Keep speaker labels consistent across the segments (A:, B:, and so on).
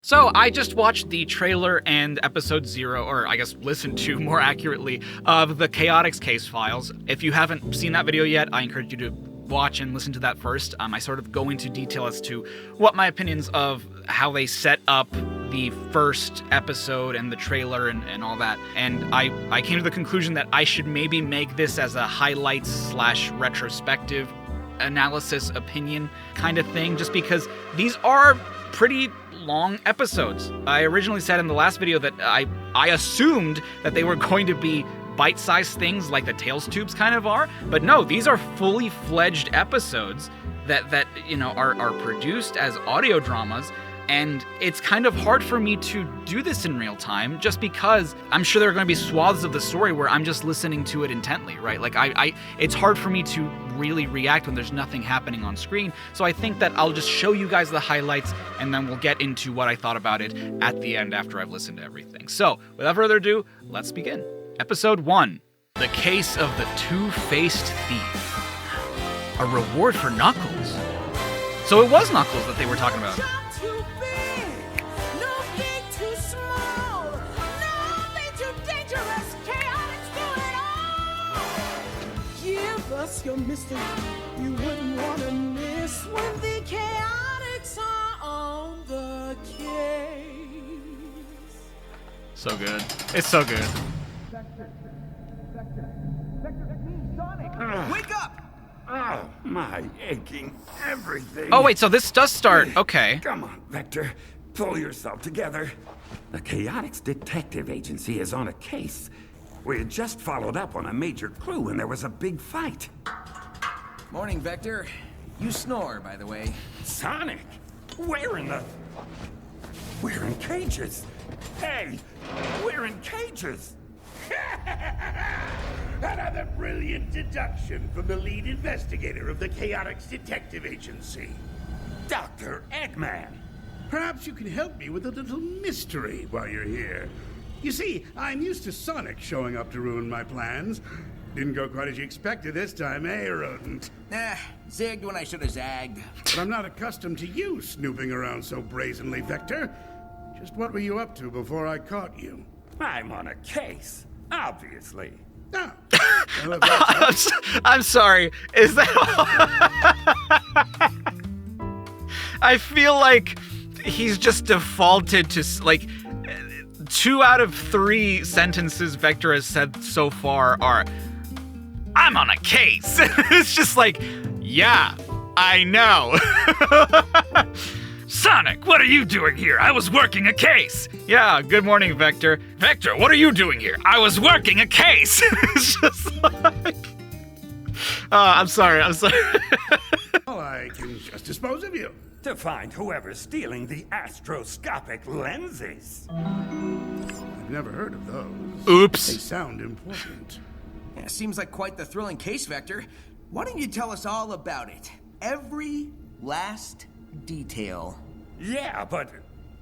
A: So I just watched the trailer and episode 0, or I guess listened to more accurately, of the Chaotix Casefiles. If you haven't seen that video yet, I encourage you to watch and listen to that first. I sort of go into detail as to what my opinions of how they set up the first episode and the trailer and all that. And I came to the conclusion that I should maybe make this as a highlights/retrospective analysis opinion kind of thing, just because these are pretty long episodes. I originally said in the last video that I assumed that they were going to be bite-sized things like the Tales Tubes kind of are, but no, these are fully fledged episodes that you know are produced as audio dramas. And it's kind of hard for me to do this in real time, just because I'm sure there are going to be swaths of the story where I'm just listening to it intently, right? Like it's hard for me to really react when there's nothing happening on screen. So I think that I'll just show you guys the highlights, and then we'll get into what I thought about it at the end after I've listened to everything. So without further ado, let's begin. Episode 1, The Case of the Two-Faced Thief. A reward for Knuckles. So it was Knuckles that they were talking about.
B: Your mystery you wouldn't want to miss when the Chaotix are on the case.
A: So good. It's so good.
C: Wake up!
D: Oh, my aching everything.
A: Oh, wait, so this does start. Okay.
D: Come on, Vector. Pull yourself together. The Chaotix Detective Agency is on a case. We had just followed up on a major clue when there was a big fight.
C: Morning, Vector. You snore, by the way.
D: Sonic? We're in cages. Hey, we're in cages.
E: Another brilliant deduction from the lead investigator of the Chaotix Detective Agency.
D: Dr. Eggman.
E: Perhaps you can help me with a little mystery while you're here. You see, I'm used to Sonic showing up to ruin my plans. Didn't go quite as you expected this time, eh, rodent?
C: Zigged when I should have zagged.
E: But I'm not accustomed to you snooping around so brazenly, Vector. Just what were you up to before I caught you?
D: I'm on a case, obviously.
E: Ah, well, if that's
A: I'm sorry. Is that... I feel like he's just defaulted to, like... 2 out of 3 sentences Vector has said so far are, I'm on a case. It's just like, yeah, I know. Sonic, what are you doing here? I was working a case. Yeah, good morning, Vector. Vector, what are you doing here? I was working a case. It's just like... I'm sorry.
E: well, I can just dispose of you.
D: To find whoever's stealing the astroscopic lenses.
E: I've never heard of those.
A: Oops.
E: They sound important.
C: Yeah, seems like quite the thrilling case, Vector. Why don't you tell us all about it? Every last detail.
D: Yeah, but...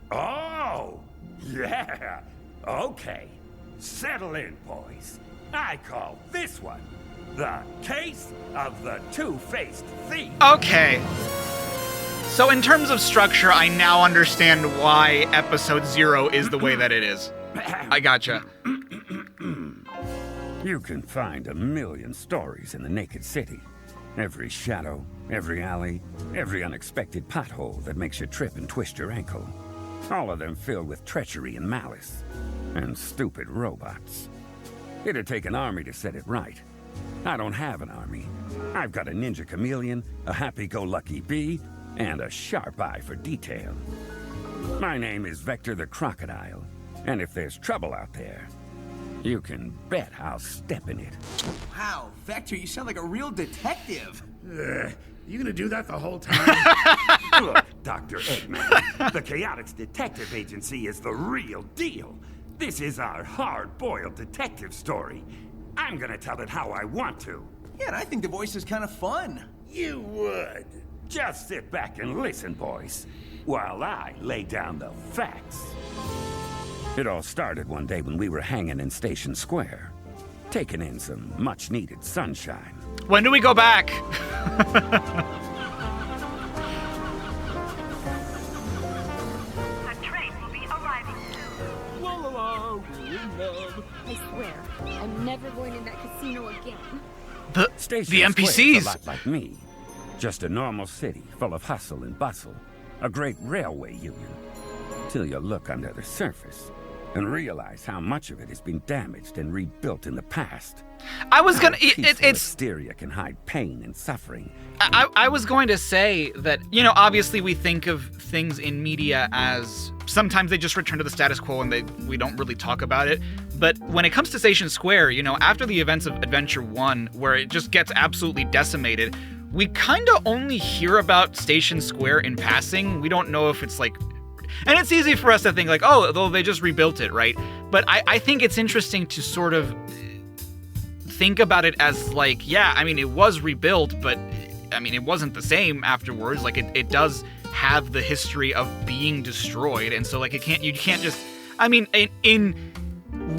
D: Oh! Yeah! Okay. Settle in, boys. I call this one the Case of the Two-Faced Thief.
A: Okay. So in terms of structure, I now understand why episode 0 is the way that it is. I gotcha.
D: You can find a million stories in the naked city. Every shadow, every alley, every unexpected pothole that makes you trip and twist your ankle. All of them filled with treachery and malice. And stupid robots. It'd take an army to set it right. I don't have an army. I've got a ninja chameleon, a happy-go-lucky bee, and a sharp eye for detail. My name is Vector the Crocodile, and if there's trouble out there, you can bet I'll step in it.
C: Wow, Vector, you sound like a real detective.
E: You gonna do that the whole time?
D: Look, Dr. Eggman, the Chaotix Detective Agency is the real deal. This is our hard-boiled detective story. I'm gonna tell it how I want to.
C: Yeah, and I think the voice is kind of fun.
E: You would.
D: Just sit back and listen, boys, while I lay down the facts. It all started one day when we were hanging in Station Square, taking in some much-needed sunshine.
A: When do we go back?
F: The train I swear, I'm never going in that casino again.
A: The
D: Station Square's
A: NPCs.
D: a lot like me. Just a normal city full of hustle and bustle. A great railway union. Till you look under the surface and realize how much of it has been damaged and rebuilt in the past.
A: I was gonna.
D: Peaceful
A: It's.
D: exterior can hide pain and suffering.
A: I was going to say that, you know, obviously we think of things in media as sometimes they just return to the status quo and we don't really talk about it. But when it comes to Station Square, you know, after the events of Adventure 1, where it just gets absolutely decimated, we kind of only hear about Station Square in passing. We don't know if it's like... And it's easy for us to think like, oh, though they just rebuilt it, right? But I think it's interesting to sort of think about it as like, yeah, I mean, it was rebuilt, but I mean, it wasn't the same afterwards. Like, it does have the history of being destroyed, and so like you can't just, I mean, in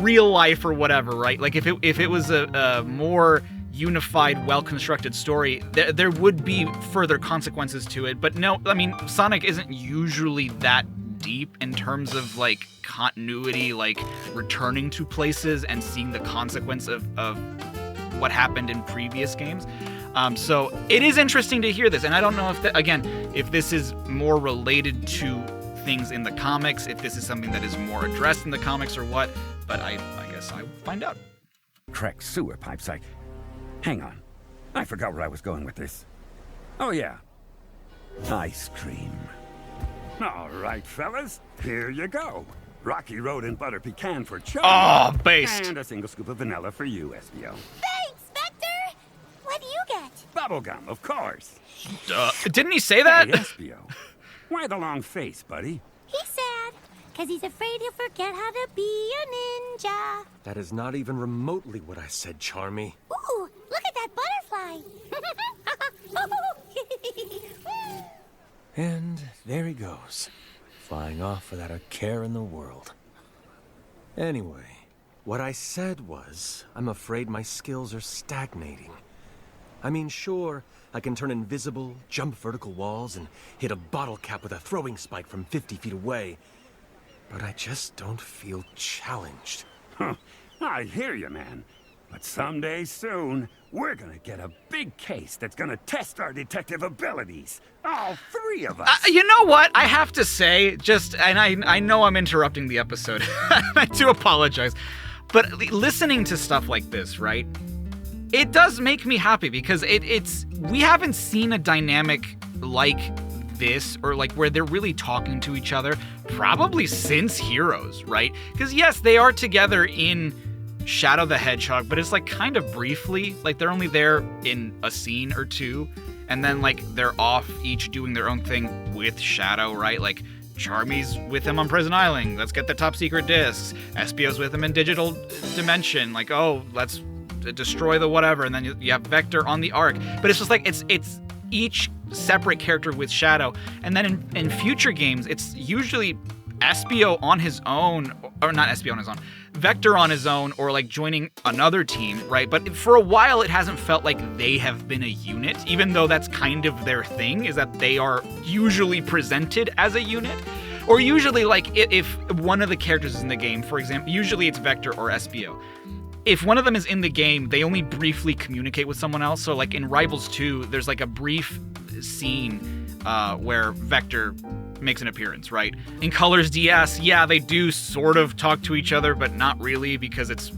A: real life or whatever, right? Like if it was a more unified, well-constructed story, there would be further consequences to it. But no, I mean, Sonic isn't usually that deep in terms of like continuity, like returning to places and seeing the consequence of what happened in previous games. So it is interesting to hear this, and I don't know if this is more related to things in the comics, if this is something that is more addressed in the comics or what, but I guess I'll find out.
D: Cracked sewer pipes, Hang on. I forgot where I was going with this. Oh, yeah. Ice cream. All right, fellas. Here you go. Rocky Road and butter pecan for Charlie.
A: Oh, based.
D: And a single scoop of vanilla for you, SBO.
F: Thanks, Vector! What do you get?
D: Bubblegum, of course.
A: Didn't he say that?
D: Hey, SBO. Why the long face, buddy?
F: He's sad, because he's afraid he'll forget how to be a ninja.
G: That is not even remotely what I said, Charmy.
F: Ooh, look at that butterfly!
G: And there he goes, flying off without a care in the world. Anyway, what I said was, I'm afraid my skills are stagnating. I mean, sure, I can turn invisible, jump vertical walls, and hit a bottle cap with a throwing spike from 50 feet away. But I just don't feel challenged.
D: Huh. I hear you, man. But someday soon, we're gonna get a big case that's gonna test our detective abilities. All three of us.
A: You know what? I have to say, and I know I'm interrupting the episode. I do apologize. But listening to stuff like this, right? It does make me happy because we haven't seen a dynamic like this, or like where they're really talking to each other, probably since Heroes, right? Because yes, they are together in Shadow the Hedgehog, but it's like kind of briefly, like they're only there in a scene or two, and then like they're off each doing their own thing with Shadow, right? Like Charmy's with him on Prison Island, let's get the top secret discs. Espio's with him in Digital Dimension, like, oh, let's destroy the whatever, and then you have Vector on the Ark. But it's just like it's each separate character with Shadow, and then in future games it's usually Espio on his own, or not Espio on his own, Vector on his own, or like joining another team, right? But for a while it hasn't felt like they have been a unit, even though that's kind of their thing, is that they are usually presented as a unit. Or usually, like, if one of the characters is in the game, for example, usually it's Vector or Espio. If one of them is in the game, they only briefly communicate with someone else. So like in Rivals 2, there's like a brief scene where Vector makes an appearance, right? In Colors DS, yeah, they do sort of talk to each other, but not really, because it's,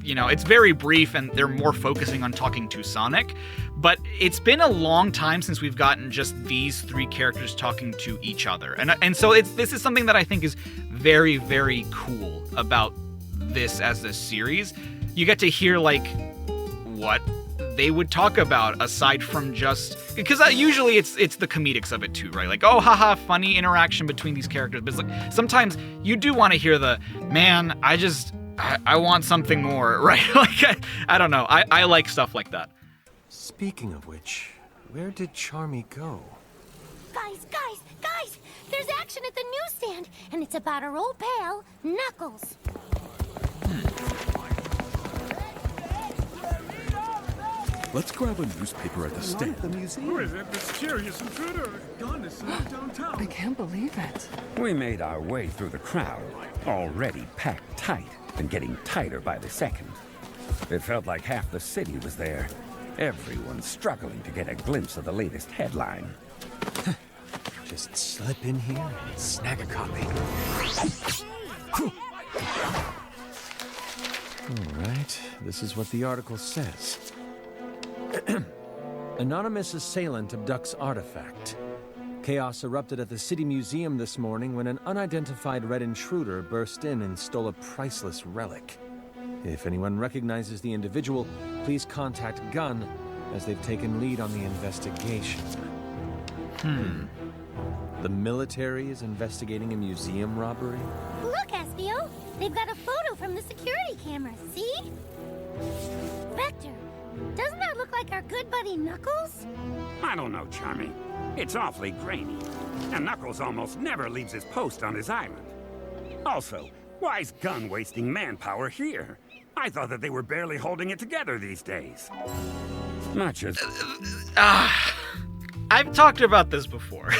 A: you know, it's very brief and they're more focusing on talking to Sonic. But it's been a long time since we've gotten just these three characters talking to each other. And so this is something that I think is very, very cool about this as a series. You get to hear like what they would talk about aside from just, because usually it's the comedics of it too, right? Like, oh, haha, funny interaction between these characters. But it's like, sometimes you do want to hear the, man, I want something more, right? Like, I don't know. I like stuff like that.
G: Speaking of which, where did Charmy go?
F: Guys! There's action at the newsstand, and it's about our old pal, Knuckles.
H: Let's grab a newspaper at the stand.
E: Who is that mysterious intruder? Gone to snoop downtown.
I: I can't believe it.
D: We made our way through the crowd, already packed tight. and getting tighter by the second. It felt like half the city was there. Everyone struggling to get a glimpse of the latest headline.
G: Just slip in here and snag a copy. All right, this is what the article says. Anonymous assailant abducts artifact. Chaos erupted at the City Museum this morning when an unidentified red intruder burst in and stole a priceless relic. If anyone recognizes the individual, please contact Gunn, as they've taken lead on the investigation. The military is investigating a museum robbery?
F: Look, Espio! They've got a photo from the security camera, see? Vector, doesn't that look like our good buddy Knuckles?
D: I don't know, Charmy. It's awfully grainy. And Knuckles almost never leaves his post on his island. Also, why's Gunn wasting manpower here? I thought that they were barely holding it together these days. Not just...
A: I've talked about this before.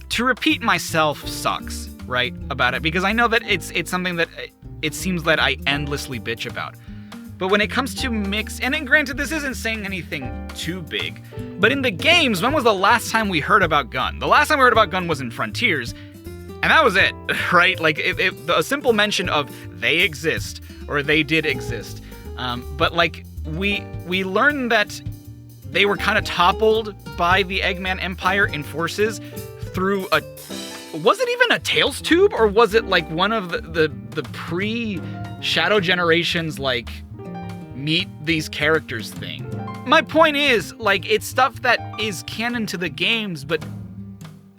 A: To repeat myself sucks, right, about it, because I know that it's something that it seems that I endlessly bitch about. But when it comes to mix, and granted this isn't saying anything too big, but in the games, when was the last time we heard about Gunn? The last time we heard about Gunn was in Frontiers, and that was it, right? Like, a simple mention of they exist, or they did exist. But, like, we learned that they were kind of toppled by the Eggman Empire in forces through a... Was it even a Tails tube, or was it, like, one of the pre-Shadow Generations, like, meet these characters thing? My point is, like, it's stuff that is canon to the games, but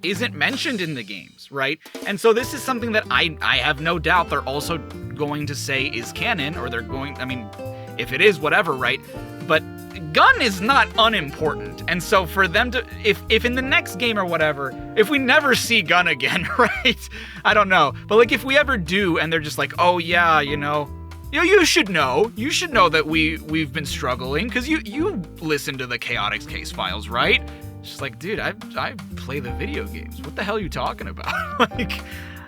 A: isn't mentioned in the games, right? And so this is something that I have no doubt they're also going to say is canon, or they're going, I mean, if it is, whatever, right? But Gunn is not unimportant. And so for them to, if in the next game or whatever, if we never see Gunn again, right? I don't know. But like if we ever do and they're just like, oh yeah, you should know that we've been struggling because you listen to the Chaotix Casefiles, right? It's just like, dude, I play the video games. What the hell are you talking about? Like,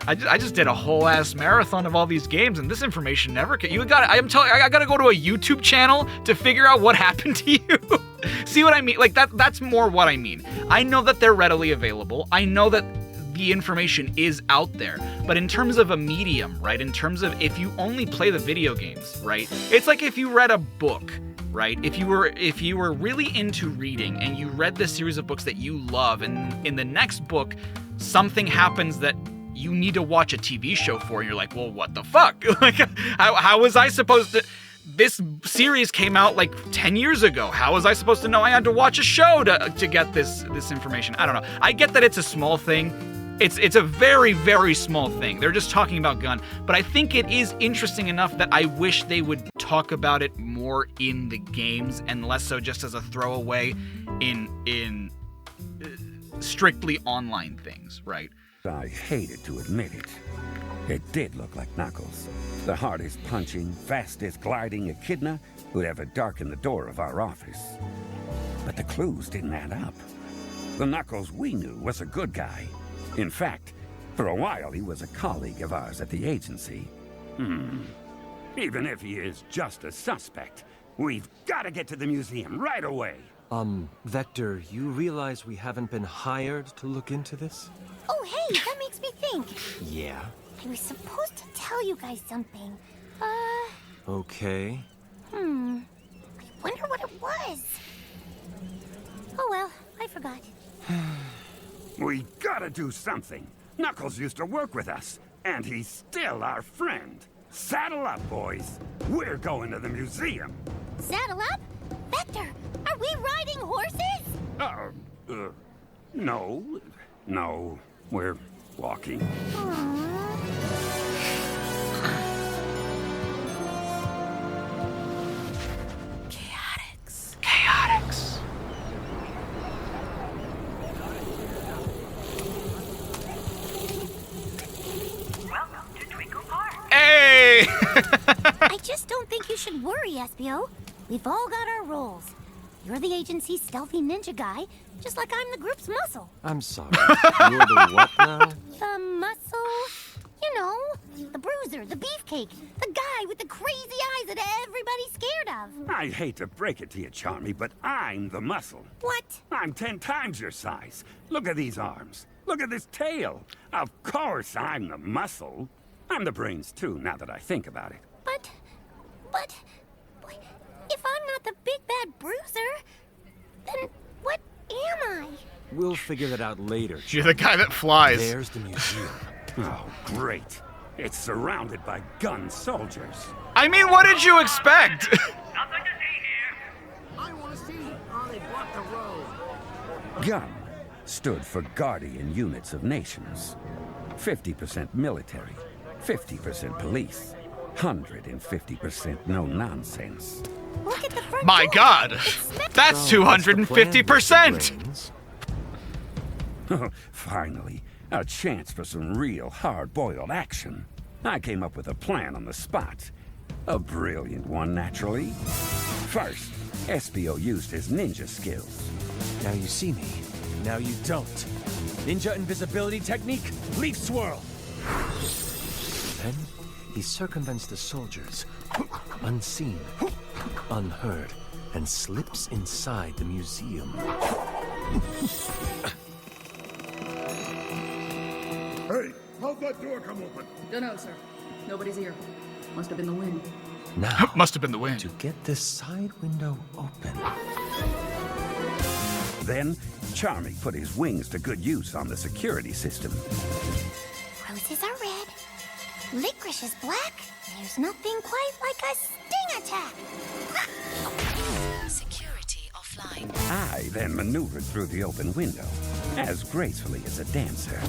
A: I just did a whole ass marathon of all these games, and this information never came. I gotta go to a YouTube channel to figure out what happened to you. See what I mean? Like that's more what I mean. I know that they're readily available. I know that the information is out there. But in terms of a medium, right? In terms of if you only play the video games, right? It's like if you read a book, right? If you were really into reading and you read this series of books that you love, and in the next book something happens that you need to watch a TV show for, and you're like, well, what the fuck? Like, how was I supposed to... This series came out like 10 years ago. How was I supposed to know I had to watch a show to get this information? I don't know. I get that it's a small thing. It's a very, very small thing. They're just talking about Gunn. But I think it is interesting enough that I wish they would talk about it more in the games and less so just as a throwaway in strictly online things, right?
D: I hated to admit it. It did look like Knuckles. The hardest punching, fastest gliding echidna who'd ever darkened the door of our office. But the clues didn't add up. The Knuckles we knew was a good guy. In fact, for a while he was a colleague of ours at the agency. Even if he is just a suspect, we've got to get to the museum right away.
G: Vector, you realize we haven't been hired to look into this?
F: Oh, hey, that makes me think.
G: Yeah?
F: I was supposed to tell you guys something.
G: Okay.
F: I wonder what it was. Oh well, I forgot.
D: We gotta do something. Knuckles used to work with us, and he's still our friend. Saddle up, boys. We're going to the museum.
F: Saddle up? Vector, are we riding horses?
D: No, we're walking.
A: Chaotix.
I: Welcome to Twinkle Park.
A: Hey!
F: I just don't think you should worry, Espio. We've all got our roles. You're the agency's stealthy ninja guy, just like I'm the group's muscle.
G: I'm sorry. You're the what now?
F: The muscle? You know, the bruiser, the beefcake, the guy with the crazy eyes that everybody's scared of.
D: I hate to break it to you, Charmy, but I'm the muscle.
F: What?
D: I'm 10 times your size. Look at these arms. Look at this tail. Of course I'm the muscle. I'm the brains too, now that I think about it.
F: But, if I'm not the big bad bruiser, then what am I?
G: We'll figure that out later.
A: You're the guy that flies.
G: There's the museum.
D: Oh, great. It's surrounded by gun soldiers.
A: I mean, what did you expect?
I: Nothing to see here.
B: I want to see. Oh, they blocked the road.
D: GUN stood for Guardian Units of Nations. 50% military, 50% police, 150% no nonsense.
F: Look at the front
A: My
F: door.
A: God, that's
G: So, what's the plan,
A: 250%.
G: Mr. Brains?
D: Finally, a chance for some real hard-boiled action. I came up with a plan on the spot. A brilliant one, naturally. First, Espio used his ninja skills.
G: Now you see me. Now you don't. Ninja invisibility technique, leaf swirl. Then he circumvents the soldiers, unseen, unheard, and slips inside the museum.
E: Hey, how'd that door come open?
J: Dunno, sir. Nobody's here. Must have been the wind.
G: Now,
A: Must have been the wind.
G: to get this side window open.
D: Then, Charmy put his wings to good use on the security system.
F: Roses are red, licorice is black. There's nothing quite like a sting attack.
K: Security offline.
D: I then maneuvered through the open window, as gracefully as a dancer.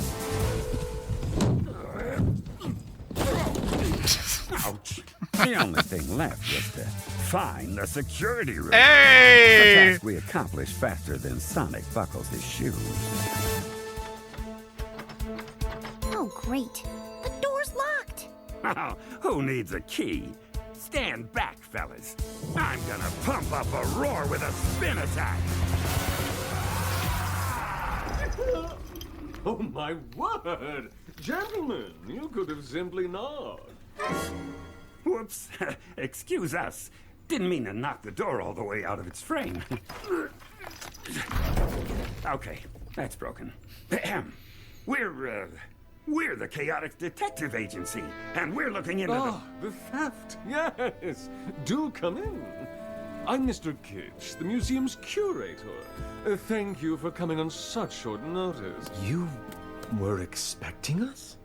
D: Ouch. The only thing left was to find the security room. A
A: Hey!
D: task we accomplished faster than Sonic buckles his shoes.
F: Oh, great. The door's locked.
D: Oh, who needs a key? Stand back, fellas. I'm gonna pump up a roar with a spin attack.
G: Oh my word! Gentlemen, you could have simply knocked.
D: Whoops. Excuse us. Didn't mean to knock the door all the way out of its frame. Okay, that's broken. Ahem. We're the Chaotix Detective Agency, and we're looking into
G: Oh, the theft, yes. Do come in. I'm Mr. Kitsch, the museum's curator. Thank you for coming on such short notice. You were expecting us?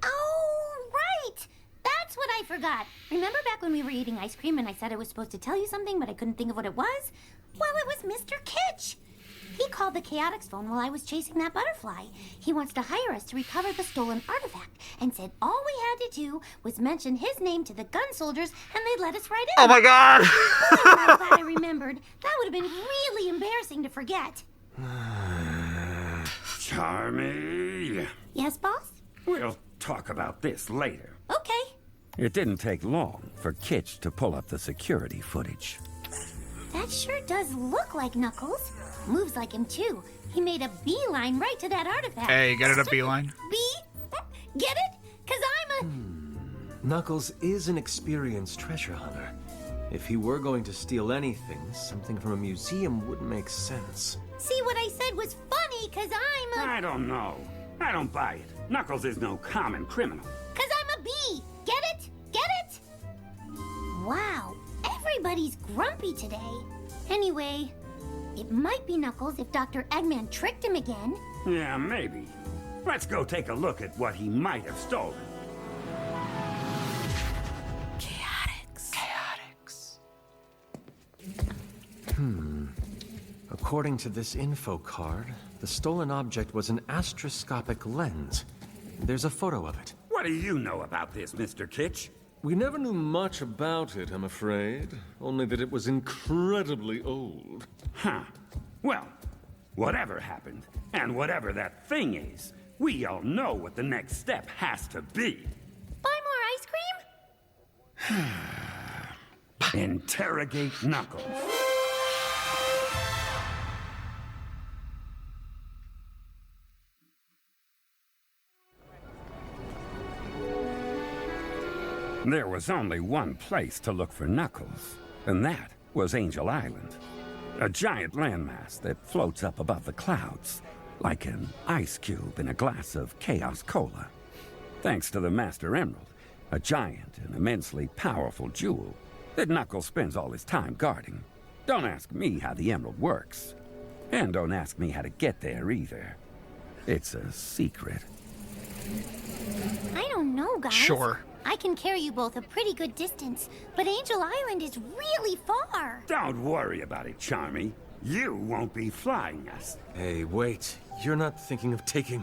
F: Oh, right. That's what I forgot. Remember back when we were eating ice cream and I said I was supposed to tell you something, but I couldn't think of what it was? Well, it was Mr. Kitsch. He called the Chaotix phone while I was chasing that butterfly. He wants to hire us to recover the stolen artifact and said all we had to do was mention his name to the gun soldiers and they'd let us right in.
A: Oh my God!
F: Oh, I'm glad I remembered. That would have been really embarrassing to forget.
D: Charmy.
F: Yes, boss?
D: We'll talk about this later.
F: Okay.
D: It didn't take long for Kitsch to pull up the security footage.
F: That sure does look like Knuckles. Moves like him, too. He made a beeline right to that artifact.
A: Hey, get it a beeline?
F: Get it? Because I'm a...
G: Knuckles is an experienced treasure hunter. If he were going to steal anything, something from a museum wouldn't make sense.
F: See, what I said was funny because I'm a...
D: I don't know. I don't buy it. Knuckles is no common criminal.
F: Because I'm a bee. Get it? Get it? Wow. Everybody's grumpy today. Anyway, it might be Knuckles if Dr. Eggman tricked him again.
D: Yeah, maybe. Let's go take a look at what he might have stolen.
K: Chaotix.
G: According to this info card, the stolen object was an astroscopic lens. There's a photo of it.
D: What do you know about this, Mr. Kitsch?
G: We never knew much about it, I'm afraid. Only that it was incredibly old.
D: Huh. Well, whatever happened, and whatever that thing is, we all know what the next step has to be.
F: Buy more ice cream?
D: Interrogate Knuckles. There was only one place to look for Knuckles, and that was Angel Island. A giant landmass that floats up above the clouds, like an ice cube in a glass of Chaos Cola. Thanks to the Master Emerald, a giant and immensely powerful jewel that Knuckles spends all his time guarding. Don't ask me how the emerald works. And don't ask me how to get there either. It's a secret.
F: I don't know, guys.
A: Sure.
F: I can carry you both a pretty good distance, but Angel Island is really far.
D: Don't worry about it, Charmy. You won't be flying us.
G: Hey, wait. You're not thinking of taking...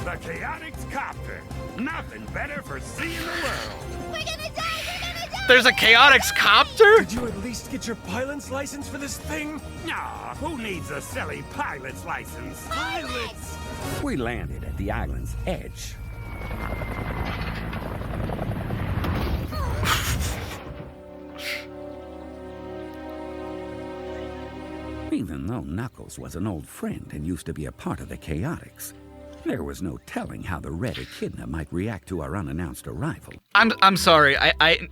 D: The Chaotix Copter. Nothing better for seeing the world.
F: We're gonna die! We're gonna die!
A: There's a Chaotix Copter?
G: Did you at least get your pilot's license for this thing?
D: Nah, who needs a silly pilot's license?
F: Pilots!
D: We landed at the island's edge. Even though Knuckles was an old friend and used to be a part of the Chaotix, there was no telling how the Red Echidna might react to our unannounced arrival.
A: I'm sorry. I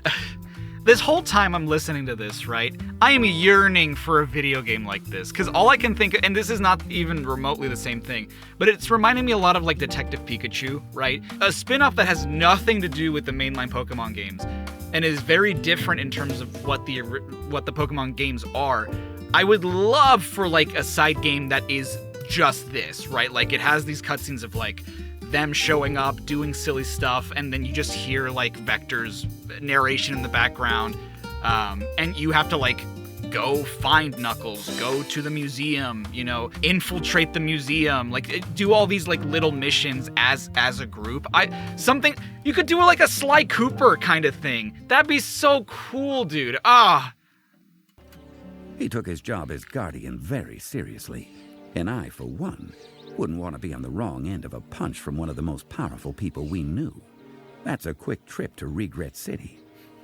A: this whole time I'm listening to this, right? I am yearning for a video game like this, because all I can think of, and this is not even remotely the same thing, but it's reminding me a lot of like Detective Pikachu, right? A spin-off that has nothing to do with the mainline Pokemon games, and is very different in terms of what the Pokemon games are. I would love for like a side game that is just this, right? Like it has these cutscenes of like them showing up, doing silly stuff, and then you just hear like Vector's narration in the background, and you have to like go find Knuckles, go to the museum, you know, infiltrate the museum, like do all these like little missions as a group. Something you could do like a Sly Cooper kind of thing. That'd be so cool, dude.
D: He took his job as guardian very seriously, and I, for one, wouldn't want to be on the wrong end of a punch from one of the most powerful people we knew. That's a quick trip to Regret City.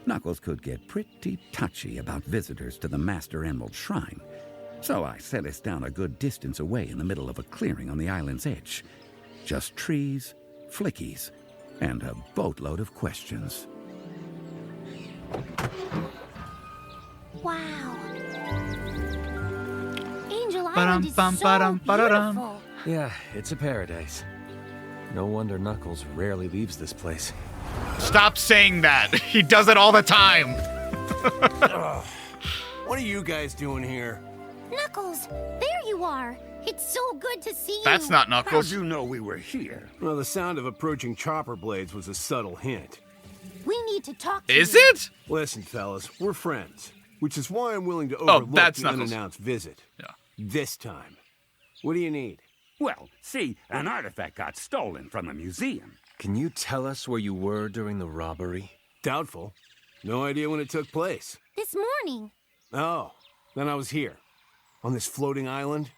D: Knuckles could get pretty touchy about visitors to the Master Emerald Shrine, so I set us down a good distance away in the middle of a clearing on the island's edge. Just trees, flickies, and a boatload of questions.
F: Wow. Angel Island is so beautiful.
G: Yeah, it's a paradise. No wonder Knuckles rarely leaves this place.
A: Stop saying that. He does it all the time.
L: What are you guys doing here?
F: Knuckles, there you are. It's so good to see you.
A: That's not Knuckles.
D: How'd you know we were here?
L: Well, the sound of approaching chopper blades was a subtle hint.
F: We need to talk to you.
A: Is it?
L: Listen, fellas, we're friends, which is why I'm willing to overlook
A: that's
L: the
A: Knuckles.
L: unannounced visit.
A: Yeah.
L: This time. What do you need?
D: Well, see, an artifact got stolen from the museum.
G: Can you tell us where you were during the robbery?
L: Doubtful. No idea when it took place.
F: This morning.
L: Oh, then I was here. On this floating island,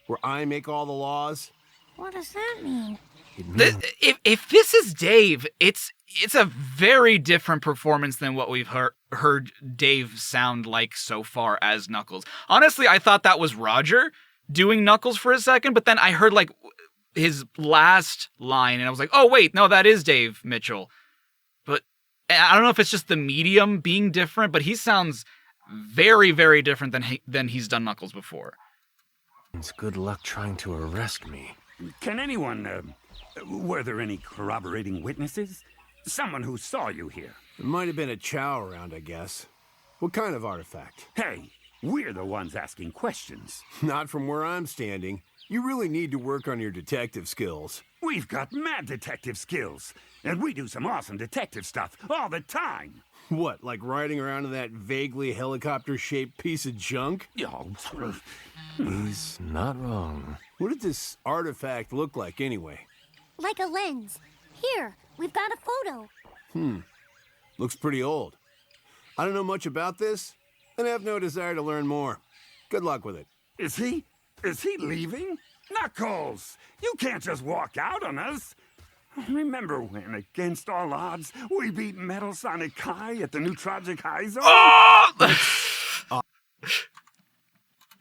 L: where I make all the laws.
F: What does that mean?
A: If this is Dave, it's a very different performance than what we've heard Dave sound like so far as Knuckles. Honestly, I thought that was Roger doing Knuckles for a second, but then I heard like his last line and I was like, oh wait, no, that is Dave Mitchell. But I don't know if it's just the medium being different, but he sounds very, very different than he's done Knuckles before.
G: It's good luck trying to arrest me.
D: Can anyone, were there any corroborating witnesses? Someone who saw you here?
L: There might have been a chow around, I guess. What kind of artifact?
D: Hey, we're the ones asking questions.
L: Not from where I'm standing. You really need to work on your detective skills.
D: We've got mad detective skills, and we do some awesome detective stuff all the time.
L: What, like riding around in that vaguely helicopter-shaped piece of junk?
G: He's not wrong.
L: What did this artifact look like, anyway?
F: Like a lens. Here, we've got a photo.
L: Looks pretty old. I don't know much about this, and have no desire to learn more. Good luck with it.
D: Is he leaving? Knuckles, you can't just walk out on us. Remember when, against all odds, we beat Metal Sonic Kai at the new Tragic High Zone?
A: Oh!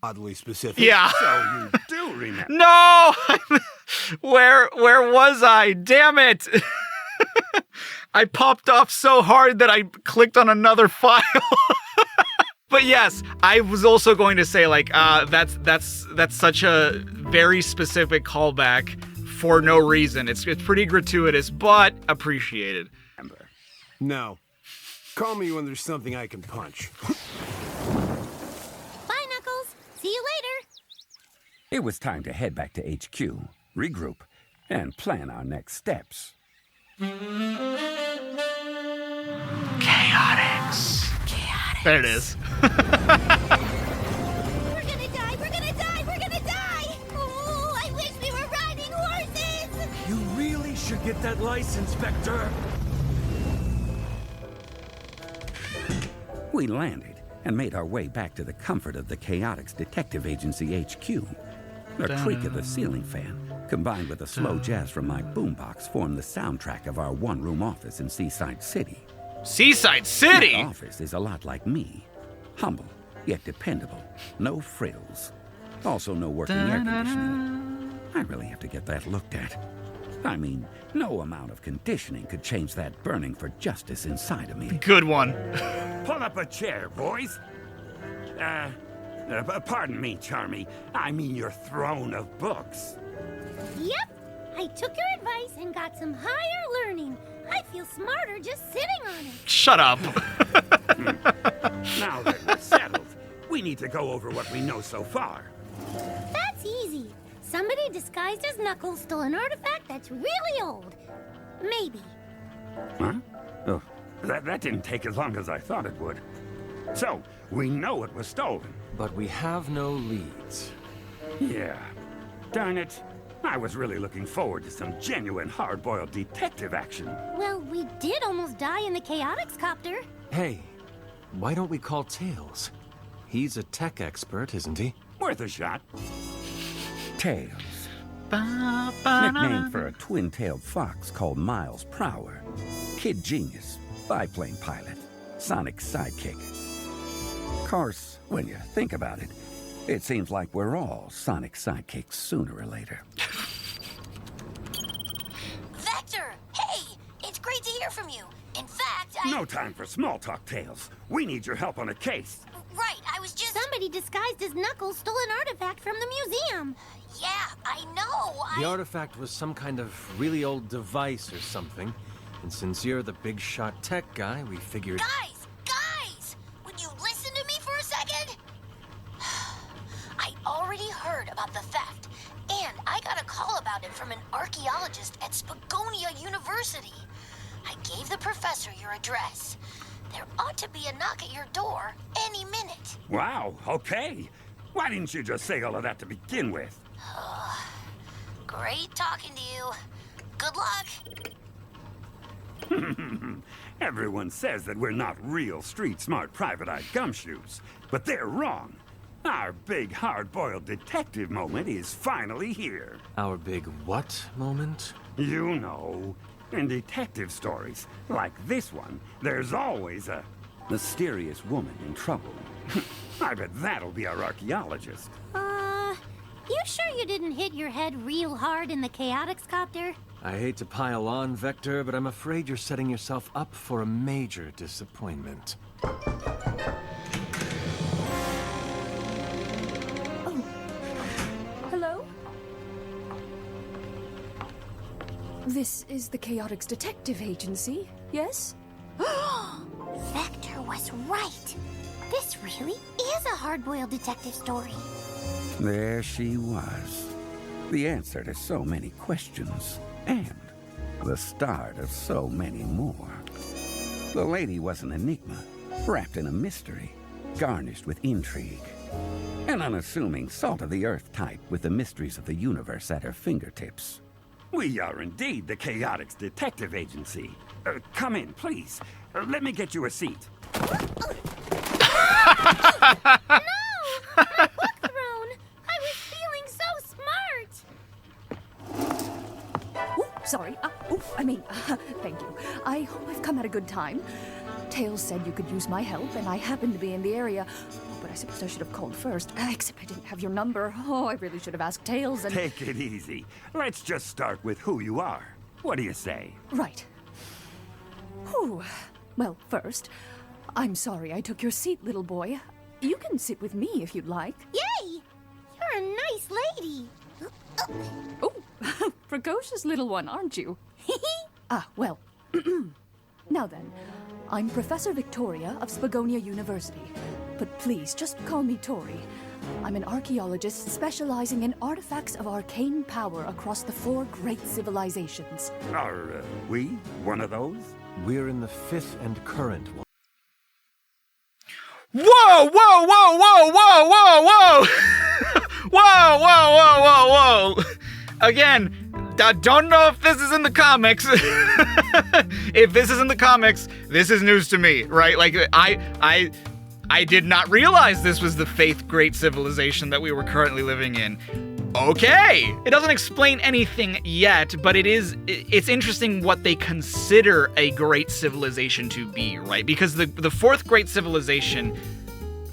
L: Oddly specific.
A: Yeah.
D: So you do remember.
A: No! Where was I? Damn it! I popped off so hard that I clicked on another file. But yes, I was also going to say, like, that's such a very specific callback for no reason. It's pretty gratuitous, but appreciated.
L: No. Call me when there's something I can punch.
F: Bye, Knuckles. See you later.
D: It was time to head back to HQ, regroup, and plan our next steps.
A: Chaotix. There it is.
F: We're gonna die, we're gonna die, we're gonna die! Oh, I wish we were riding horses!
G: You really should get that license, Vector.
D: We landed and made our way back to the comfort of the Chaotix Detective Agency HQ. A creak of the ceiling fan, combined with the slow jazz from my boombox, formed the soundtrack of our one-room office in Seaside City.
A: Seaside City?
D: My office is a lot like me. Humble, yet dependable. No frills. Also no working air conditioning. I really have to get that looked at. I mean, no amount of conditioning could change that burning for justice inside of me.
A: Good one.
D: Pull up a chair, boys. Pardon me, Charmy. I mean your throne of books.
F: Yep, I took your advice and got some higher learning. I feel smarter just sitting on it.
A: Shut up.
D: Now that we're settled, we need to go over what we know so far.
F: That's easy. Somebody disguised as Knuckles stole an artifact that's really old. Maybe.
D: Huh? Oh, that didn't take as long as I thought it would. So, we know it was stolen.
G: But we have no leads.
D: Yeah. Darn it. I was really looking forward to some genuine hard-boiled detective action.
F: Well, we did almost die in the Chaotix copter.
G: Hey, why don't we call Tails? He's a tech expert, isn't he?
D: Worth a shot. Tails. Nickname for a twin-tailed fox called Miles Prower. Kid genius, biplane pilot, Sonic sidekick. Of course, when you think about it, it seems like we're all Sonic sidekicks sooner or later.
F: Vector! Hey! It's great to hear from you. In fact,
D: No time for small talk, Tails. We need your help on a case.
F: Right, I was just... Somebody disguised as Knuckles stole an artifact from the museum. Yeah, I know.
G: The artifact was some kind of really old device or something. And since you're the big shot tech guy, we figured...
F: Guys! Would you listen to me for a second? I already heard about the theft, and I got a call about it from an archaeologist at Spagonia University. I gave the professor your address. There ought to be a knock at your door any minute.
D: Wow, okay. Why didn't you just say all of that to begin with?
F: Great talking to you. Good luck.
D: Everyone says that we're not real street-smart private-eyed gumshoes, but they're wrong. Our big hard-boiled detective moment is finally here.
G: Our big what moment?
D: You know, in detective stories, like this one, there's always a mysterious woman in trouble. I bet that'll be our archaeologist.
F: You sure you didn't hit your head real hard in the Chaotix copter?
G: I hate to pile on, Vector, but I'm afraid you're setting yourself up for a major disappointment.
J: Hello? This is the Chaotix Detective Agency, yes?
F: Vector was right. This really is a hard-boiled detective story.
D: There she was. The answer to so many questions, and the start of so many more. The lady was an enigma, wrapped in a mystery, garnished with intrigue. An unassuming salt-of-the-earth type with the mysteries of the universe at her fingertips. We are indeed the Chaotix Detective Agency. Come in, please. Let me get you a seat.
F: No! My book thrown! I was feeling so smart!
J: Ooh, sorry. Thank you. I hope I've come at a good time. Tails said you could use my help, and I happened to be in the area. but I suppose I should have called first. Except I didn't have your number. Oh, I really should have asked Tails and...
D: Take it easy. Let's just start with who you are. What do you say?
J: Right. Whew. Well, first, I'm sorry I took your seat, little boy. You can sit with me if you'd like.
F: Yay! You're a nice lady.
J: Oh, precocious little one, aren't you? Well. Now then, I'm Professor Victoria of Spagonia University. But please, just call me Tori. I'm an archaeologist specializing in artifacts of arcane power across the 4 great civilizations.
D: Are we one of those?
G: We're in the 5th and current one.
A: Whoa, whoa, whoa, whoa, whoa, whoa, whoa! Whoa, whoa, whoa, whoa, whoa! Again, I don't know if this is in the comics. If this is in the comics, this is news to me, right? Like, I did not realize this was the 5th great civilization that we were currently living in. Okay! It doesn't explain anything yet, but it's interesting what they consider a great civilization to be, right? Because the 4th great civilization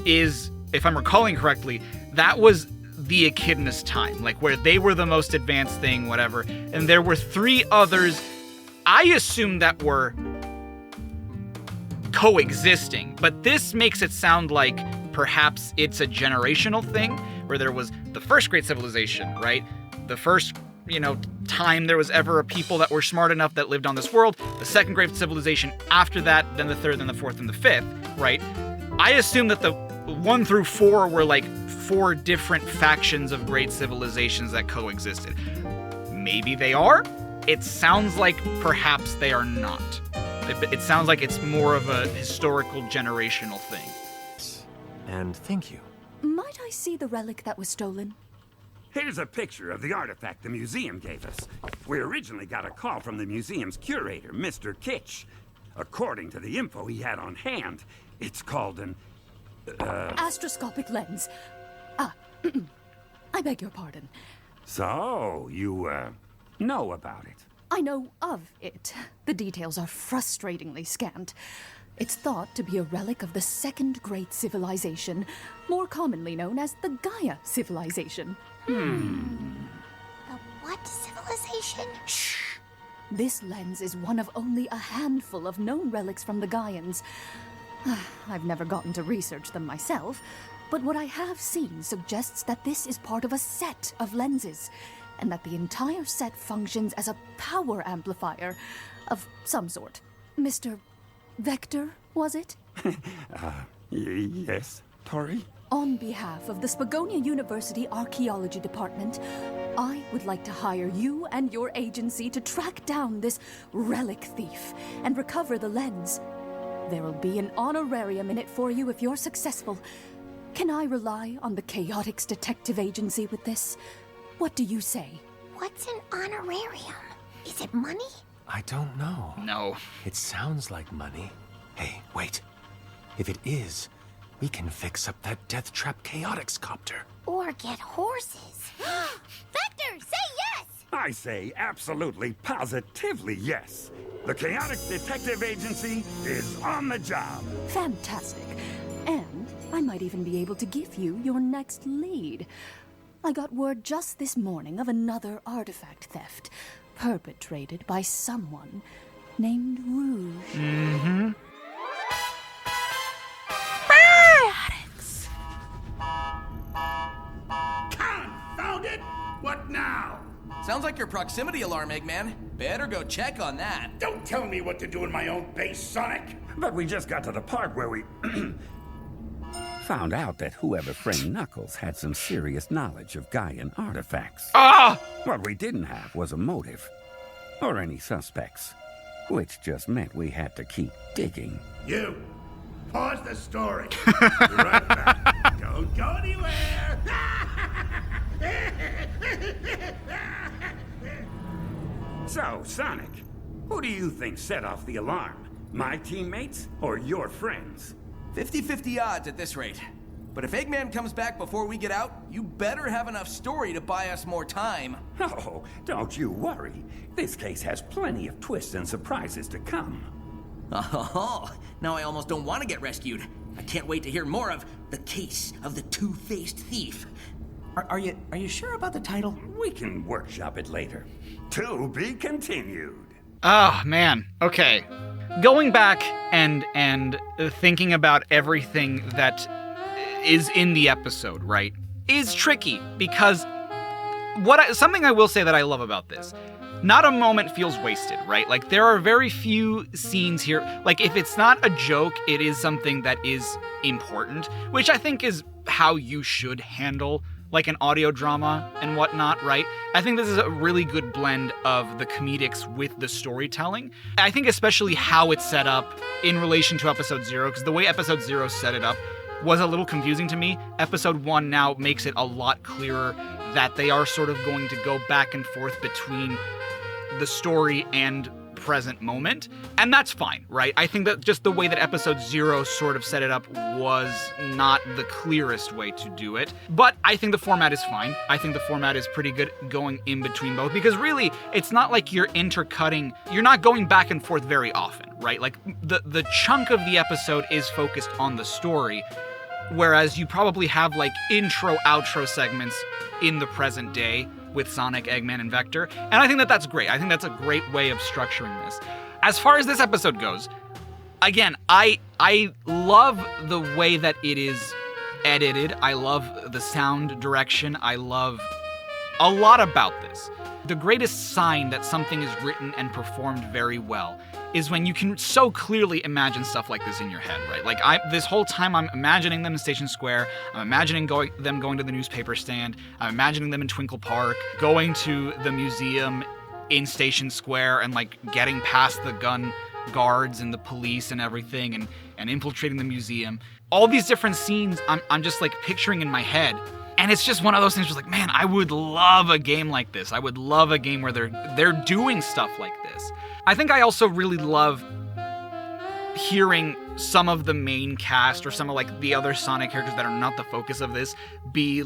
A: is, if I'm recalling correctly, that was the Echidna's time, like where they were the most advanced thing, whatever. And there were 3 others, I assume, that were coexisting, but this makes it sound like perhaps it's a generational thing, where there was the 1st great civilization, right? The first, time there was ever a people that were smart enough that lived on this world, the 2nd great civilization after that, then the 3rd, then the 4th, and the 5th, right? I assume that the 1 through 4 were like 4 different factions of great civilizations that coexisted. Maybe they are? It sounds like perhaps they are not. It sounds like it's more of a historical generational thing.
G: And thank you.
J: Might I see the relic that was stolen?
D: Here's a picture of the artifact the museum gave us. We originally got a call from the museum's curator, Mr. Kitsch. According to the info he had on hand, it's called an...
J: Astroscopic lens. I beg your pardon.
D: So, you, know about it?
J: I know of it. The details are frustratingly scant. It's thought to be a relic of the 2nd great civilization, more commonly known as the Gaia civilization.
F: The what civilization?
J: Shh! This lens is one of only a handful of known relics from the Gaians. I've never gotten to research them myself, but what I have seen suggests that this is part of a set of lenses, and that the entire set functions as a power amplifier of some sort. Mr. Vector, was it?
D: Yes, Tori?
J: On behalf of the Spagonia University Archaeology Department, I would like to hire you and your agency to track down this relic thief and recover the lens. There will be an honorarium in it for you if you're successful. Can I rely on the Chaotix Detective Agency with this? What do you say?
F: What's an honorarium? Is it money?
G: I don't know.
A: No.
G: It sounds like money. Hey, wait. If it is, we can fix up that death trap Chaotix copter.
F: Or get horses. Vector, say yes!
D: I say absolutely, positively yes. The Chaotix Detective Agency is on the job.
J: Fantastic. And I might even be able to give you your next lead. I got word just this morning of another artifact theft, perpetrated by someone named Rouge.
A: Mm-hmm.
E: Confound it! What now?
C: Sounds like your proximity alarm, Eggman. Better go check on that.
E: Don't tell me what to do in my own base, Sonic!
D: But we just got to the part where we found out that whoever framed Knuckles had some serious knowledge of Gaian artifacts.
A: Ah!
D: What we didn't have was a motive, or any suspects, which just meant we had to keep digging.
E: You, pause the story. Be right back. Don't go anywhere.
D: So, Sonic, who do you think set off the alarm? My teammates or your friends?
C: 50-50 odds at this rate. But if Eggman comes back before we get out, you better have enough story to buy us more time.
D: Oh, don't you worry. This case has plenty of twists and surprises to come.
C: Oh, now I almost don't want to get rescued. I can't wait to hear more of The Case of the Two-Faced Thief. Are you sure about the title?
D: We can workshop it later. To be continued.
A: Oh, man. Okay. Going back and thinking about everything that is in the episode, right, is tricky because something I will say that I love about this, not a moment feels wasted, right? Like, there are very few scenes here. Like, if it's not a joke, it is something that is important, which I think is how you should handle like an audio drama and whatnot, right? I think this is a really good blend of the comedics with the storytelling. I think especially how it's set up in relation to episode 0, because the way episode 0 set it up was a little confusing to me. Episode 1 now makes it a lot clearer that they are sort of going to go back and forth between the story and present moment, and that's fine, right? I think that just the way that episode 0 sort of set it up was not the clearest way to do it, but I think the format is fine. I think the format is pretty good going in between both, because really, it's not like you're intercutting, you're not going back and forth very often, right? Like, the chunk of the episode is focused on the story, whereas you probably have like intro, outro segments in the present day with Sonic, Eggman, and Vector, and I think that that's great. I think that's a great way of structuring this. As far as this episode goes, again, I love the way that it is edited. I love the sound direction. I love a lot about this. The greatest sign that something is written and performed very well is when you can so clearly imagine stuff like this in your head, right? Like, this whole time I'm imagining them in Station Square, I'm imagining them going to the newspaper stand, I'm imagining them in Twinkle Park, going to the museum in Station Square and like getting past the gun guards and the police and everything and infiltrating the museum. All these different scenes I'm just like picturing in my head. And it's just one of those things where, like, man, I would love a game like this. I would love a game where they're doing stuff like this. I think I also really love hearing some of the main cast or some of like the other Sonic characters that are not the focus of this be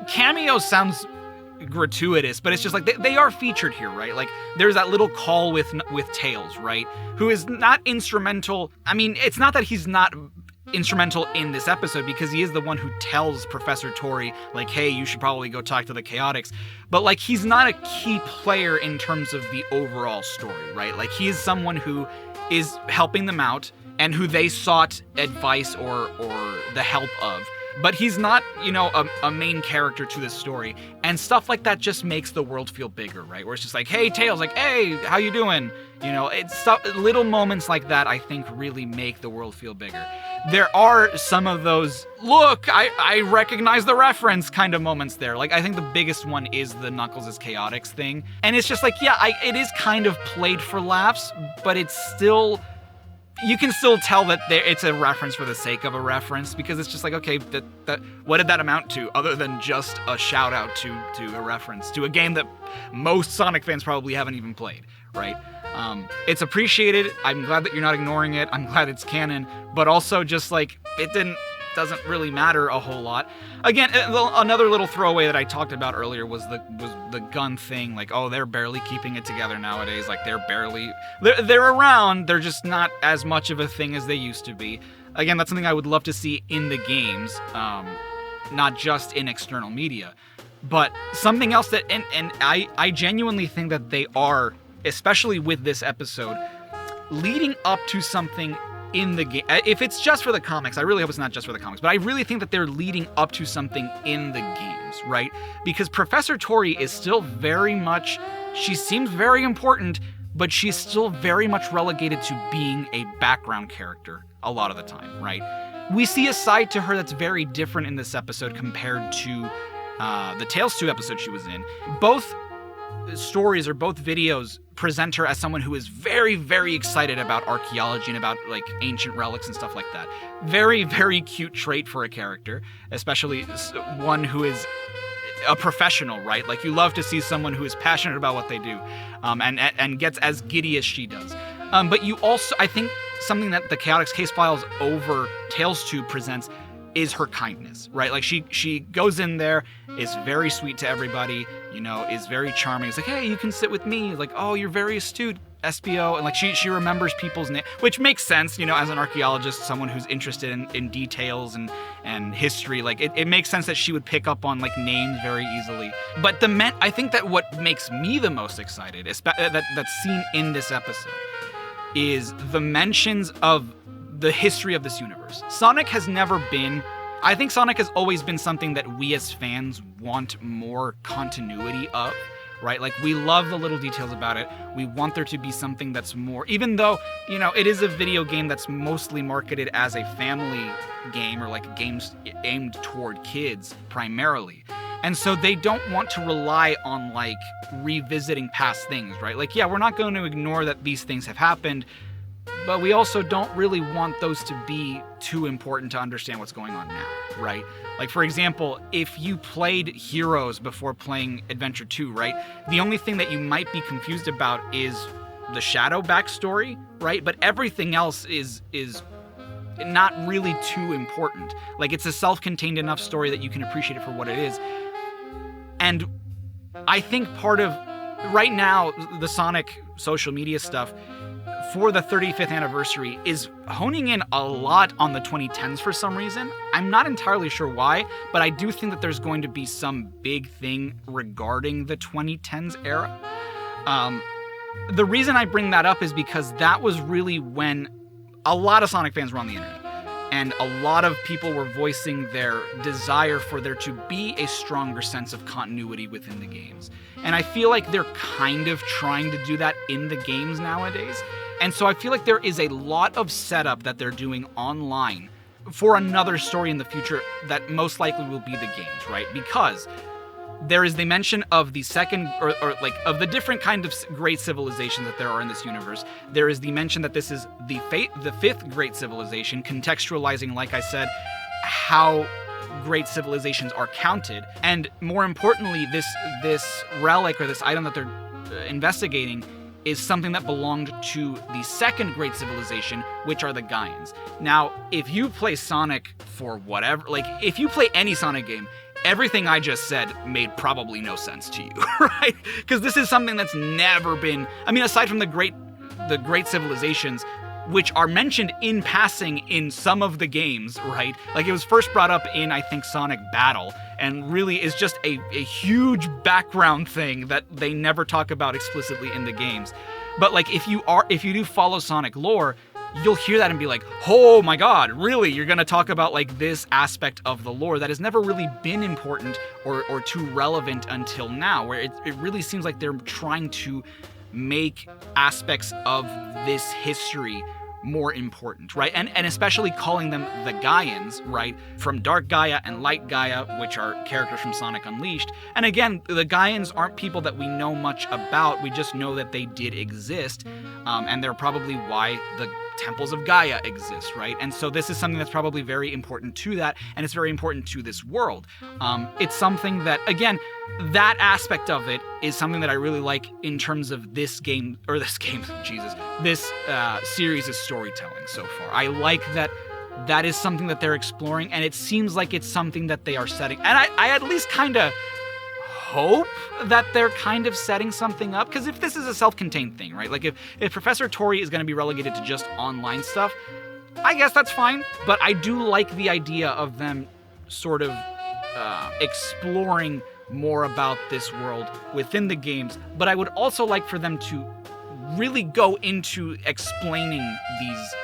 A: cameos sounds gratuitous, but it's just like they are featured here, right? Like, there's that little call with Tails, right? Who is not instrumental. I mean, it's not that he's not instrumental in this episode, because he is the one who tells Professor Tori, like, hey, you should probably go talk to the Chaotix, but like, he's not a key player in terms of the overall story, right? Like, he is someone who is helping them out and who they sought advice or the help of, but he's not, you know, a main character to this story. And stuff like that just makes the world feel bigger, right? Where it's just like, hey, Tails, like, hey, how you doing? You know, it's stuff, little moments like that I think really make the world feel bigger. There are some of those, look, I recognize the reference kind of moments there. Like, I think the biggest one is the Knuckles' Chaotix thing. And it's just like, yeah, it is kind of played for laughs, but it's still, you can still tell that it's a reference for the sake of a reference, because it's just like, okay, that what did that amount to other than just a shout out to a reference to a game that most Sonic fans probably haven't even played, right? It's appreciated. I'm glad that you're not ignoring it. I'm glad it's canon, but also just like, it doesn't really matter a whole lot. Again, another little throwaway that I talked about earlier was the gun thing. Like, oh, they're barely keeping it together nowadays. Like, they're around. They're just not as much of a thing as they used to be. Again, that's something I would love to see in the games, not just in external media. But something else that, and I genuinely think that they are, especially with this episode, leading up to something in the game. If it's just for the comics, I really hope it's not just for the comics, but I really think that they're leading up to something in the games, right? Because Professor Tori is still very much, she seems very important, but she's still very much relegated to being a background character a lot of the time, right? We see a side to her that's very different in this episode compared to the Tales 2 episode she was in. Both stories or both videos present her as someone who is very, very excited about archaeology and about like ancient relics and stuff like that. Very, very cute trait for a character, especially one who is a professional, right? Like, you love to see someone who is passionate about what they do, and gets as giddy as she does. But you also, I think, something that the Chaotix Casefiles over Tales 2 presents is her kindness, right? Like, she goes in there, is very sweet to everybody, you know, is very charming. It's like, hey, you can sit with me. Like, oh, you're very astute, SBO. And like she remembers people's names, which makes sense, you know, as an archaeologist, someone who's interested in details and history. Like it makes sense that she would pick up on like names very easily. But I think that what makes me the most excited, that's seen in this episode, is the mentions of the history of this universe. Sonic has never been, I think Sonic has always been something that we as fans want more continuity of, right? Like, we love the little details about it. We want there to be something that's more, even though, you know, it is a video game that's mostly marketed as a family game, or like games aimed toward kids primarily. And so they don't want to rely on like revisiting past things, right? Like, yeah, we're not going to ignore that these things have happened, but we also don't really want those to be too important to understand what's going on now, right? Like, for example, if you played Heroes before playing Adventure 2, right? The only thing that you might be confused about is the Shadow backstory, right? But everything else is not really too important. Like, it's a self-contained enough story that you can appreciate it for what it is. And I think part of, right now, the Sonic social media stuff for the 35th anniversary is honing in a lot on the 2010s for some reason. I'm not entirely sure why, but I do think that there's going to be some big thing regarding the 2010s era. The reason I bring that up is because that was really when a lot of Sonic fans were on the internet. And a lot of people were voicing their desire for there to be a stronger sense of continuity within the games. And I feel like they're kind of trying to do that in the games nowadays. And so I feel like there is a lot of setup that they're doing online for another story in the future that most likely will be the games, right? Because there is the mention of the second, or like, of the different kind of great civilizations that there are in this universe. There is the mention that this is the fifth great civilization, contextualizing, like I said, how great civilizations are counted. And more importantly, this relic, or this item that they're investigating, is something that belonged to the second great civilization, which are the Gaians. Now, if you play Sonic for whatever, like, if you play any Sonic game, everything I just said made probably no sense to you, right? Because this is something that's never been, I mean, aside from the great civilizations, which are mentioned in passing in some of the games, right? Like, it was first brought up in, I think, Sonic Battle, and really is just a huge background thing that they never talk about explicitly in the games. But like, if you do follow Sonic lore, you'll hear that and be like, oh my god, really? You're gonna talk about like this aspect of the lore that has never really been important or too relevant until now, where it really seems like they're trying to make aspects of this history more important, right? And especially calling them the Gaians, right? From Dark Gaia and Light Gaia, which are characters from Sonic Unleashed. And again, the Gaians aren't people that we know much about. We just know that they did exist, and they're probably why the Temples of Gaia exist, right? And so this is something that's probably very important to that, and it's very important to this world. It's something that, again, that aspect of it is something that I really like in terms of this series' storytelling so far. I like that is something that they're exploring, and it seems like it's something that they are setting. And I at least kind of hope that they're kind of setting something up, because if this is a self-contained thing, right? Like, if Professor Tori is going to be relegated to just online stuff, I guess that's fine. But I do like the idea of them sort of exploring more about this world within the games. But I would also like for them to really go into explaining these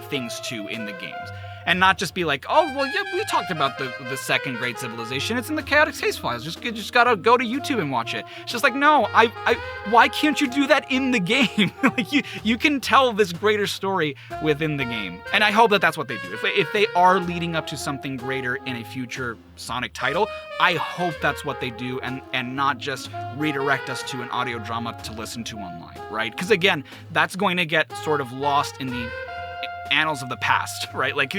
A: things too in the games. And not just be like, oh, well, yeah, we talked about the second great civilization. It's in the Chaotix Casefiles. Just gotta go to YouTube and watch it. It's just like, no, why can't you do that in the game? Like, you can tell this greater story within the game. And I hope that that's what they do. If they are leading up to something greater in a future Sonic title, I hope that's what they do, and not just redirect us to an audio drama to listen to online, right? Because again, that's going to get sort of lost in the annals of the past, right? Like,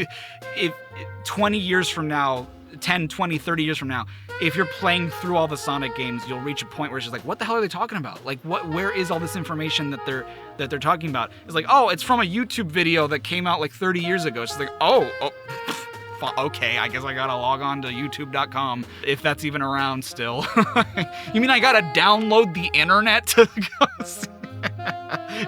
A: if 20 years from now, 10, 20, 30 years from now, if you're playing through all the Sonic games, you'll reach a point where it's just like, what the hell are they talking about? Like, where is all this information that they're talking about? It's like, oh, it's from a YouTube video that came out like 30 years ago. It's just like, oh, Okay, I guess I gotta log on to youtube.com, if that's even around still. You mean I gotta download the internet to go see?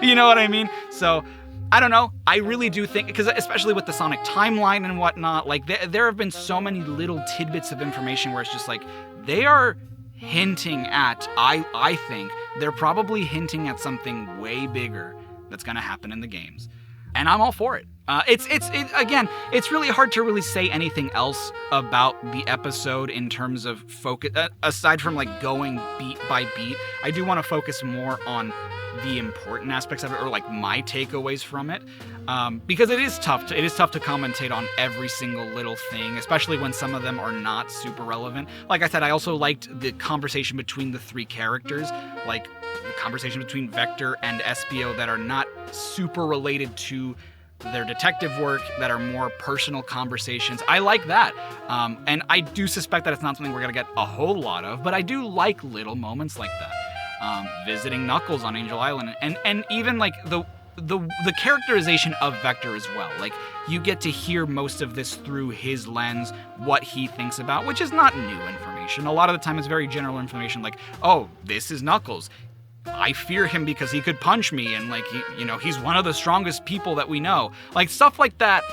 A: You know what I mean? So, I don't know. I really do think, because especially with the Sonic timeline and whatnot, like there have been so many little tidbits of information where it's just like, they are hinting at, I think, they're probably hinting at something way bigger that's gonna happen in the games. And I'm all for it. Again, it's really hard to really say anything else about the episode in terms of focus, aside from like going beat by beat. I do want to focus more on the important aspects of it, or like my takeaways from it, because it is tough to commentate on every single little thing, especially when some of them are not super relevant. Like I said, I also liked the conversation between the three characters, like the conversation between Vector and Espio, that are not super related to their detective work, that are more personal conversations. I like that. And I do suspect that it's not something we're going to get a whole lot of, but I do like little moments like that. Visiting Knuckles on Angel Island, and even like the characterization of Vector as well. Like, you get to hear most of this through his lens, what he thinks about, which is not new information. A lot of the time it's very general information, like, oh, this is Knuckles. I fear him because he could punch me, and like, he's one of the strongest people that we know. Like, stuff like that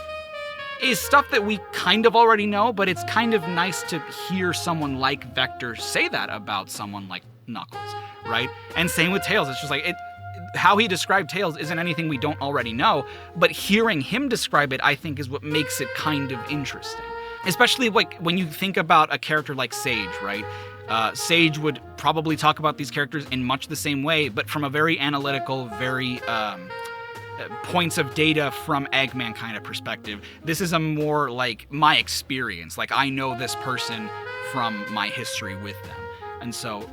A: is stuff that we kind of already know, but it's kind of nice to hear someone like Vector say that about someone like Knuckles, right? And same with Tails. It's just like, how he described Tails isn't anything we don't already know, but hearing him describe it, I think, is what makes it kind of interesting. Especially like when you think about a character like Sage, right? Sage would probably talk about these characters in much the same way, but from a very analytical, very points of data from Eggman kind of perspective. This is a more like my experience. Like, I know this person from my history with them. And so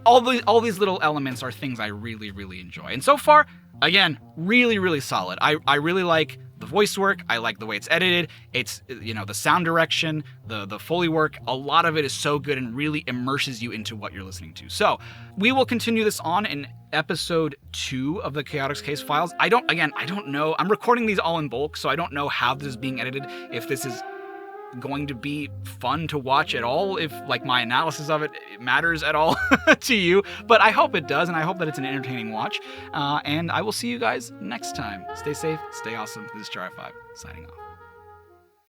A: all these little elements are things I really, really enjoy. And so far, again, really, really solid. I really like the voice work. I like the way it's edited. It's, the sound direction, the Foley work. A lot of it is so good and really immerses you into what you're listening to. So we will continue this on in episode 2 of the Chaotix Casefiles. I don't know. I'm recording these all in bulk, so I don't know how this is being edited, if this is going to be fun to watch at all, if like my analysis of it matters at all to you, but I hope it does, and I hope that it's an entertaining watch, and I will see you guys next time. Stay safe, stay awesome. This is Char5 signing off.